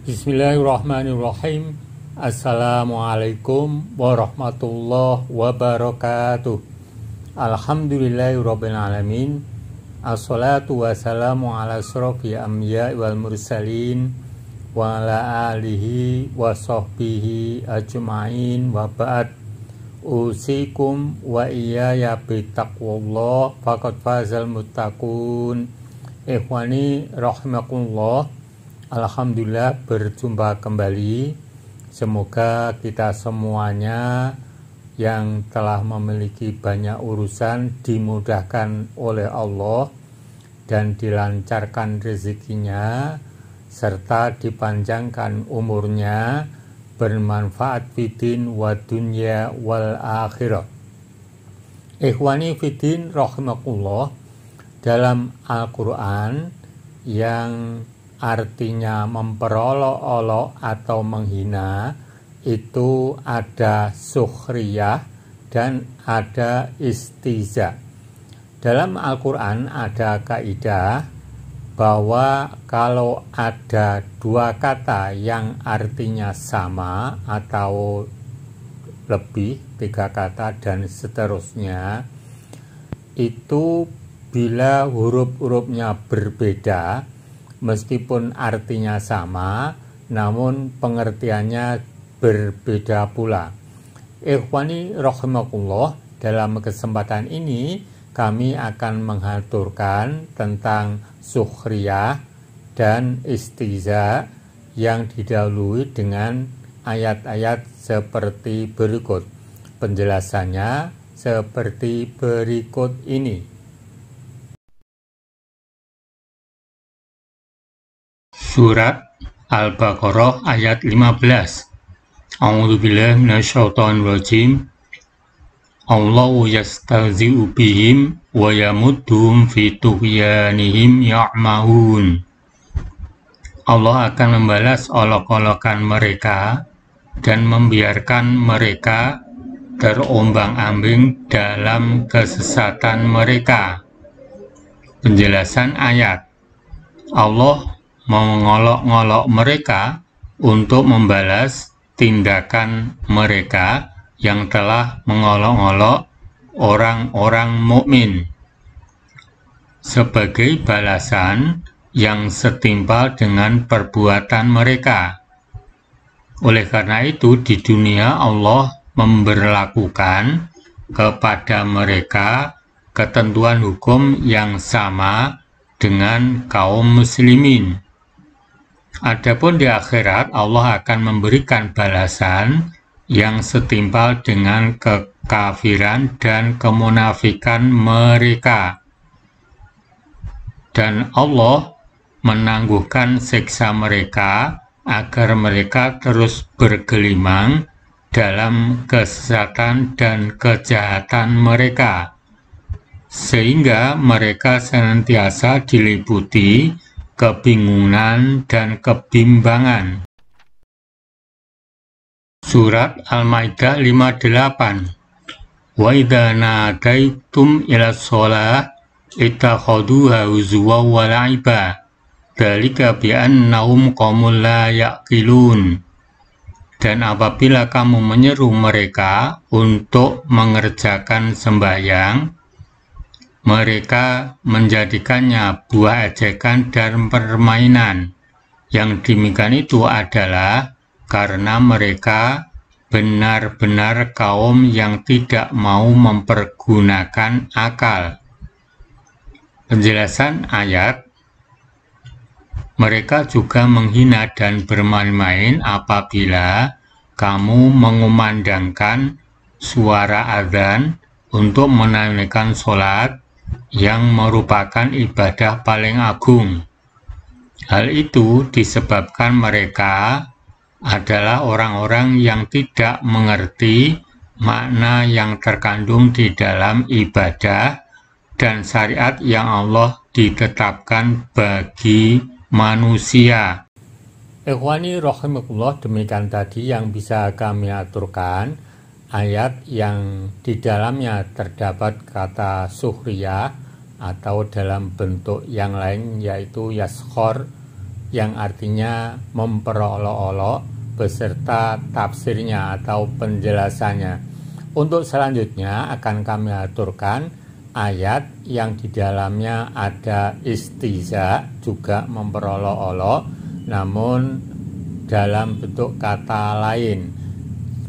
Bismillahirrahmanirrahim. Assalamualaikum warahmatullahi wabarakatuh. Alhamdulillahirabbil alamin. Assalatu wassalamu ala asyrofil anbiya'i wal mursalin wa ala alihi wa sahbihi ajma'in wa ba'd. Usikum wa iyaya bittaqwallah faqad fazal muttaqun. Ikhwani rahimakumullah. Alhamdulillah berjumpa kembali. Semoga kita semuanya yang telah memiliki banyak urusan dimudahkan oleh Allah dan dilancarkan rezekinya serta dipanjangkan umurnya, bermanfaat fiddin wa dunya wal akhirah. Ikhwani fiddin rahimakumullah, dalam Al-Quran yang artinya memperolok-olok atau menghina itu ada sukhriyah dan ada istiza. Dalam Al-Quran ada kaidah bahwa kalau ada dua kata yang artinya sama atau lebih, tiga kata dan seterusnya, itu bila huruf-hurufnya berbeda meskipun artinya sama, namun pengertiannya berbeda pula. Ikhwani rahimakumullah, dalam kesempatan ini kami akan mengaturkan tentang sukhriyah dan istiza yang didahului dengan ayat-ayat seperti berikut. Penjelasannya seperti berikut ini. Surat Al-Baqarah ayat 15. A'udzubillahi minasyaitonirrajim. Allahu yastahzi'u bihim wa yamudduhum fi tughyanihim ya'mahun. Allah akan membalas olok-olokan mereka dan membiarkan mereka terombang-ambing dalam kesesatan mereka. Penjelasan ayat. Allah mengolok-ngolok mereka untuk membalas tindakan mereka yang telah mengolok-ngolok orang-orang mukmin sebagai balasan yang setimpal dengan perbuatan mereka. Oleh karena itu, di dunia Allah memberlakukan kepada mereka ketentuan hukum yang sama dengan kaum muslimin. Adapun di akhirat, Allah akan memberikan balasan yang setimpal dengan kekafiran dan kemunafikan mereka. Dan Allah menangguhkan siksa mereka agar mereka terus bergelimang dalam kesesatan dan kejahatan mereka, sehingga mereka senantiasa diliputi kebingungan dan kebimbangan. Surat Al-Maidah 58. Wa idza nadaitum ila shalah ittakhaduha huzwa wa la'iba dzalika bi annahum qaumul la yaqilun. Dan apabila kamu menyeru mereka untuk mengerjakan sembahyang, mereka menjadikannya buah ejekan dan permainan. Yang demikian itu adalah karena mereka benar-benar kaum yang tidak mau mempergunakan akal. Penjelasan ayat. Mereka juga menghina dan bermain-main apabila kamu mengumandangkan suara azan untuk menunaikan sholat yang merupakan ibadah paling agung. Hal itu disebabkan mereka adalah orang-orang yang tidak mengerti makna yang terkandung di dalam ibadah dan syariat yang Allah ditetapkan bagi manusia. Ikhwani rahimakumullah, demikian tadi yang bisa kami aturkan ayat yang di dalamnya terdapat kata sukhriyah atau dalam bentuk yang lain yaitu yaskhor yang artinya memperolok-olok beserta tafsirnya atau penjelasannya. Untuk selanjutnya akan kami aturkan ayat yang di dalamnya ada istiza, juga memperolok-olok, namun dalam bentuk kata lain,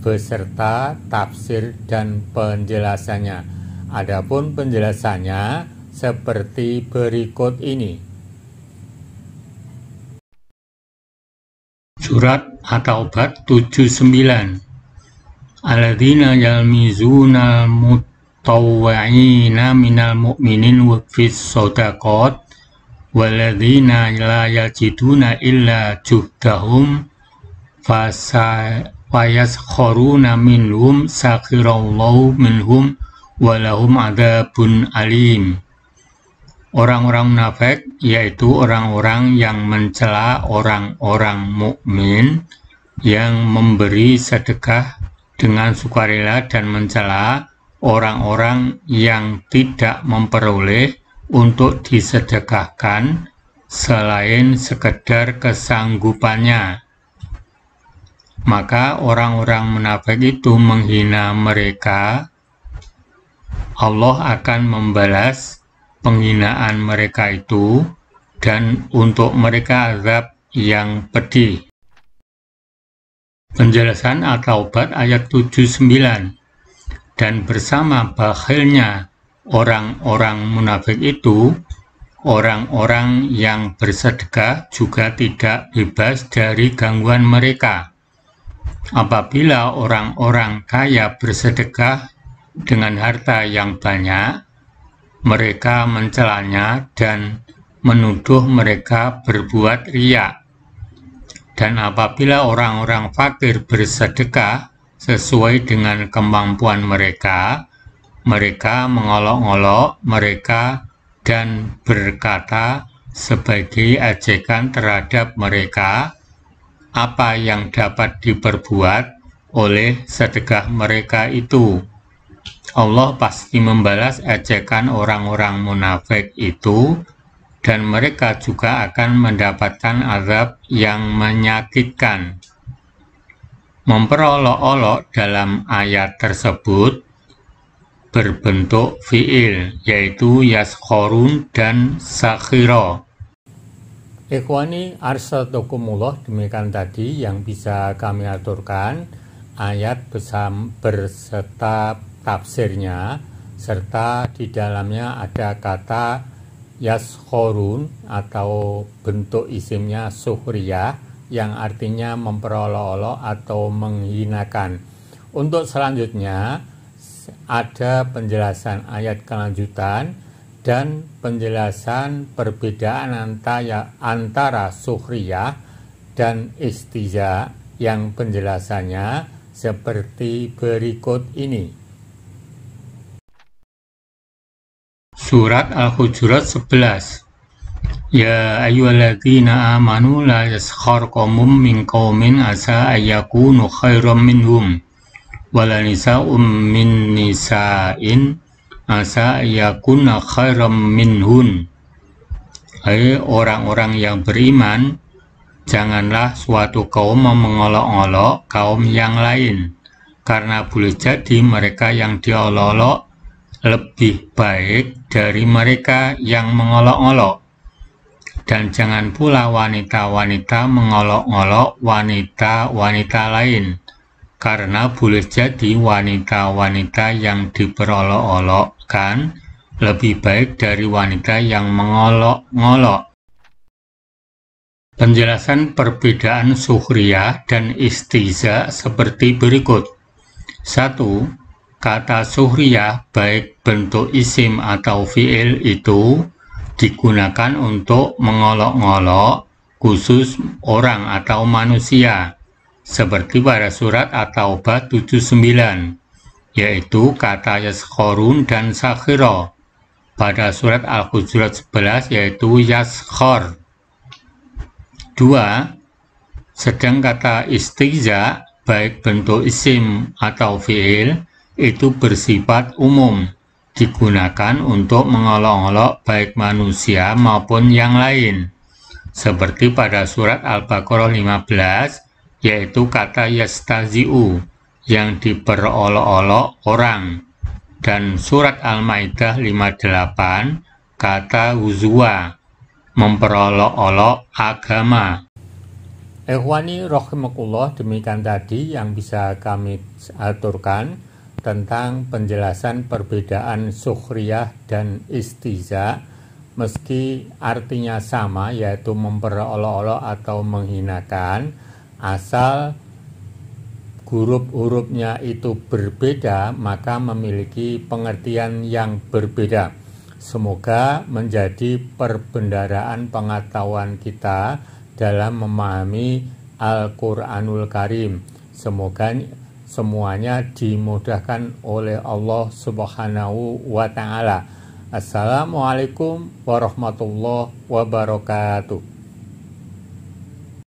beserta tafsir dan penjelasannya. Adapun penjelasannya seperti berikut ini. Surat At-Taubah 79. Alladzina yalmizuna mutawwa'ina minal mu'minin wa fis shadaqat walladzina la yajiduna illa juhdahum fayaskharuna minhum sakhirallahu minhum walahum adzabun alim. Orang-orang munafik yaitu orang-orang yang mencela orang-orang mukmin yang memberi sedekah dengan sukarela dan mencela orang-orang yang tidak memperoleh untuk disedekahkan selain sekedar kesanggupannya. Maka orang-orang munafik itu menghina mereka. Allah akan membalas penghinaan mereka itu dan untuk mereka azab yang pedih. Penjelasan At-Taubah ayat 79. Dan bersama bakhilnya orang-orang munafik itu, orang-orang yang bersedekah juga tidak bebas dari gangguan mereka. Apabila orang-orang kaya bersedekah dengan harta yang banyak, mereka mencelanya dan menuduh mereka berbuat riya. Dan apabila orang-orang fakir bersedekah sesuai dengan kemampuan mereka, mereka mengolok-olok mereka dan berkata sebagai ejekan terhadap mereka apa yang dapat diperbuat oleh sedekah mereka itu. Allah pasti membalas ejekan orang-orang munafik itu dan mereka juga akan mendapatkan azab yang menyakitkan. Memperolok-olok dalam ayat tersebut berbentuk fi'il, yaitu yaskhorun dan sakhiro. Ikhwani arsadukumullah, demikian tadi yang bisa kami aturkan ayat berserta tafsirnya, serta di dalamnya ada kata yaskhorun atau bentuk isimnya sukhriyah yang artinya memperolok-olok atau menghinakan. Untuk selanjutnya ada penjelasan ayat kelanjutan dan penjelasan perbedaan antara sukhriyah dan istiza yang penjelasannya seperti berikut ini. Surat Al-Hujurat 11. Ya ayyuhalladzina amanu la yaskhar qaumun min qaumin asa ayyakunu khairam minhum wala nisa'um min nisa'in asa ayyakuna khairam minhun. Hai orang-orang yang beriman, janganlah suatu kaum mengolok-olok kaum yang lain, karena boleh jadi mereka yang diolok-olok lebih baik dari mereka yang mengolok-olok. Dan jangan pula wanita-wanita mengolok-olok wanita-wanita lain, karena boleh jadi wanita-wanita yang diperolok-olokkan lebih baik dari wanita yang mengolok-olok. Penjelasan perbedaan sukhriyah dan istiza seperti berikut. 1. Kata sukhriyah baik bentuk isim atau fi'il itu digunakan untuk mengolok-olok khusus orang atau manusia, seperti pada surat At-Taubah 79, yaitu kata yaskhorun dan sakhiro. Pada surat Al-Hujurat 11 yaitu yaskhor. 2. Sedang kata istiza baik bentuk isim atau fi'il itu bersifat umum, digunakan untuk mengolok-olok baik manusia maupun yang lain, seperti pada surat Al-Baqarah 15, yaitu kata yastazi'u, yang diperolok-olok orang, dan surat Al-Maidah 58, kata huzwa, memperolok-olok agama. Ikhwani rahimakumullah, demikian tadi yang bisa kami aturkan tentang penjelasan perbedaan sukhriyah dan istihza, meski artinya sama, yaitu memperolok-olok atau menghinakan, asal huruf-hurufnya itu berbeda, maka memiliki pengertian yang berbeda. Semoga menjadi perbendaharaan pengetahuan kita dalam memahami Al-Quranul Karim. Semoga semuanya dimudahkan oleh Allah Subhanahu wa Ta'ala. Assalamualaikum warahmatullahi wabarakatuh.